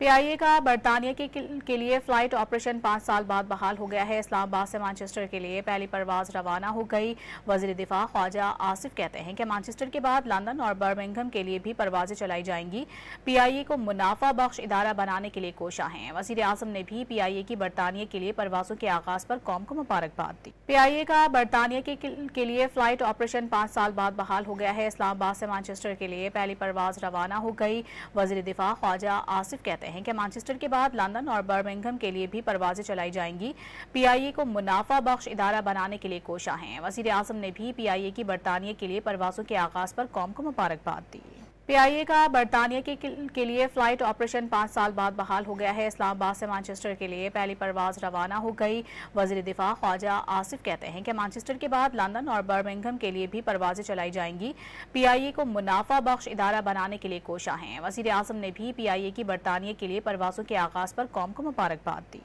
PIA का बरतानिया के लिए फ्लाइट ऑपरेशन 5 साल बाद बहाल हो गया है। इस्लामाबाद से मैनचेस्टर के लिए पहली परवाज रवाना हो गई। वजीर दिफा ख्वाजा आसिफ कहते हैं कि मैनचेस्टर के बाद लंदन और बर्मिंघम के लिए भी परवाजें चलाई जाएंगी। पीआईए को मुनाफा बख्श इदारा बनाने के लिए कोशा है। वजीर आजम ने भी पीआईए की बरतानिया के लिए परवाजों के आगाज पर कौम को मुबारकबाद दी। पीआईए का बरतानिया के लिए फ्लाइट ऑपरेशन 5 साल बाद बहाल हो गया है। इस्लामाबाद से मैनचेस्टर के लिए पहली परवाज रवाना हो गई। वजीर दिफा ख्वाजा आसिफ कहते हैं कि मैनचेस्टर के बाद लंदन और बर्मिंघम के लिए भी परवाजें चलाई जाएंगी। पीआईए को मुनाफा बख्श इदारा बनाने के लिए कोशा है। वजीर आजम ने भी पीआईए की बरतानिया के लिए परवाजों के आगाज पर कौम को मुबारकबाद दी। पीआईए का बरतानिया के लिए फ्लाइट ऑपरेशन 5 साल बाद बहाल हो गया है। इस्लामाबाद से मैनचेस्टर के लिए पहली परवाज रवाना हो गई। वजीर दिफा ख्वाजा आसिफ कहते हैं कि मैनचेस्टर के बाद लंदन और बर्मिंघम के लिए भी परवाजें चलाई जाएंगी। पीआईए को मुनाफा बख्श इदारा बनाने के लिए कोशा है। वजीर आजम ने भी पीआईए की बरतानिया के लिए परवाजों के आगाज पर कौम को मुबारकबाद दी।